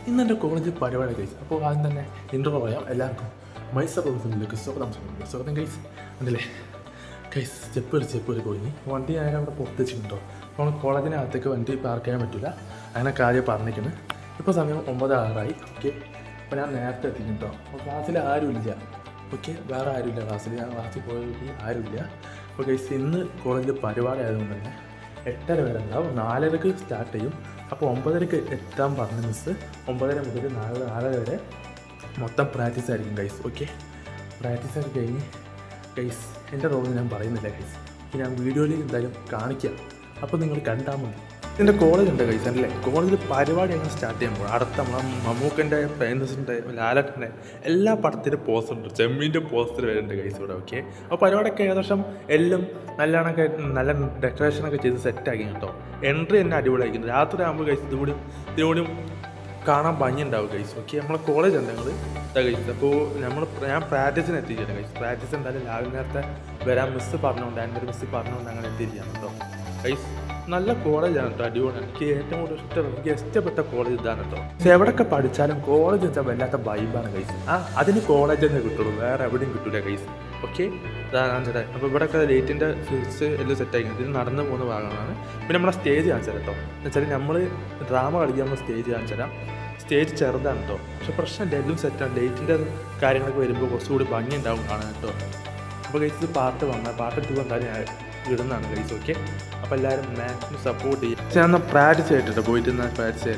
ഇന്ന് എൻ്റെ കോളേജിൽ പരിപാടി കഴിച്ചു. അപ്പോൾ ആദ്യം തന്നെ ഇൻട്രോ പറയാം. എല്ലാവർക്കും മൈസൂർ റോസിലേക്ക് സ്വാഗതം ഗൈസ്. ഉണ്ടല്ലേ ഗൈസ്, സ്റ്റെപ്പ് പോയി വണ്ടി ഞാൻ അവിടെ പുറത്ത് വെച്ചിട്ടുണ്ടോ. അപ്പോൾ കോളേജിനകത്തേക്ക് വണ്ടി പാർക്ക് ചെയ്യാൻ പറ്റില്ല, അങ്ങനെ കാര്യം പറഞ്ഞിരിക്കുന്നു. ഇപ്പോൾ സമയം 9:06. ഓക്കെ, അപ്പോൾ ഞാൻ നേരത്തെ എത്തിയിട്ടുണ്ടോ. അപ്പോൾ ക്ലാസ്സിൽ ആരുമില്ല. ഓക്കെ, വേറെ ആരുമില്ല ക്ലാസ്സിൽ. ഞാൻ ക്ലാസ്സിൽ പോയി ആരുമില്ല. അപ്പോൾ ഗൈസ്, ഇന്ന് കോളേജിൽ പരിപാടി ആയതുകൊണ്ട് തന്നെ 8:30 വരെ ഉണ്ടാവും. 4:30 സ്റ്റാർട്ട് ചെയ്യും. അപ്പോൾ 9:30 എത്താൻ പറഞ്ഞ മിസ്സ് 9:30 മുതൽ 4:30 വരെ മൊത്തം പ്രാക്ടീസ് ആയിരിക്കും ഗൈസ്. ഓക്കെ, പ്രാക്ടീസ് ആയി കഴിഞ്ഞ് ഗൈസ് എൻ്റെ റോൾ ഞാൻ പറയുന്നില്ല ഗൈസ്, ഞാൻ വീഡിയോയിൽ എന്തായാലും കാണിക്കാം. അപ്പോൾ നിങ്ങൾ കണ്ടാൽ മതി. എൻ്റെ കോളേജ് ഉണ്ട് ഗൈസ്. അല്ലേ, കോളേജിൽ പരിപാടി അങ്ങനെ സ്റ്റാർട്ട് ചെയ്യുമ്പോൾ അടുത്ത നമ്മളെ മമ്മൂക്കൻ്റെ, പ്രേംനസിൻ്റെ, ലാലട്ടൻ്റെ എല്ലാ പടത്തിൻ്റെ പോസ്റ്ററുണ്ട്. ചെമ്മീൻ്റെ പോസ്റ്റർ വരുന്നുണ്ട് ഗൈസ് ഇവിടെ. ഓക്കെ, അപ്പോൾ പരിപാടിയൊക്കെ ഏകദേശം എല്ലാം നല്ല ഡെക്കറേഷനൊക്കെ ചെയ്ത് സെറ്റാക്കി കേട്ടോ. എൻട്രി തന്നെ അടിപൊളിയായിരിക്കുന്നു. രാത്രി ആകുമ്പോൾ ഗൈസ് ഇതിനോടും കാണാൻ ഭംഗിയുണ്ടാവും ഗൈസ്. ഓക്കെ, നമ്മളെ കോളേജ് ഉണ്ട് ഞങ്ങൾ ഗൈസ്. അപ്പോൾ ഞാൻ പ്രാക്ടീസിന് എത്തിക്കുകയാണ് ഗൈസ്. പ്രാക്ടീസ് എന്തായാലും രാവിലെ നേരത്തെ വരാൻ മിസ്സ് പറഞ്ഞുകൊണ്ട്, എൻ്റെ ഒരു മിസ്സ് പറഞ്ഞുകൊണ്ട് അങ്ങനെ എത്തിയിരിക്കുകയാണ് കേട്ടോ ഗൈസ്. നല്ല കോളേജാണ് കേട്ടോ, അടിപൊളിയാണ്. എനിക്ക് ഏറ്റവും കൂടുതൽ ഇഷ്ടപ്പെട്ട കോളേജ് ഇതാണ് കേട്ടോ. പക്ഷെ എവിടെയൊക്കെ പഠിച്ചാലും കോളേജ് വെച്ചാൽ വല്ലാത്ത വൈബാണ് ഗൈസ്. അതിന് കോളേജ് തന്നെ കിട്ടുള്ളൂ, വേറെ എവിടെയും കിട്ടില്ല ഗൈസ്. ഓക്കെ, ഇതാണ് ചേട്ടാ. അപ്പോൾ ഇവിടെയൊക്കെ ലൈറ്റിൻ്റെ ഫിക്സ് എല്ലാം സെറ്റാക്കി ഇതിന് നടന്നു പോകുന്ന ഭാഗങ്ങളാണ്. പിന്നെ നമ്മളെ സ്റ്റേജ് കാണിച്ചു തരാം കേട്ടോ. എന്ന് വെച്ചാൽ നമ്മൾ ഡ്രാമ കളിക്കുമ്പോൾ സ്റ്റേജ് കാണിച്ചു തരാം. സ്റ്റേജ് ചെറുതാണ് കേട്ടോ, പക്ഷെ പ്രശ്നമില്ല, എല്ലാം സെറ്റാണ്. ലൈറ്റിൻ്റെ കാര്യങ്ങളൊക്കെ വരുമ്പോൾ കുറച്ചുകൂടി ഭംഗി ഉണ്ടാവും കാണാൻ കേട്ടോ. അപ്പോൾ ഗൈസ്, ഇത് പാർട്ട് 1 പാർട്ട് 2 എന്തായാലും ഞാൻ ഇടുന്നതാണ് ഗൈസ്. ഓക്കെ, അപ്പോൾ എല്ലാവരും മാക്സിമം സപ്പോർട്ട് ചെയ്യും. പക്ഷേ ഞാൻ പ്രാക്ടീസ് ചെയ്തിട്ട് പോയിട്ട് പ്രാക്ടീസ് ചെയ്ത്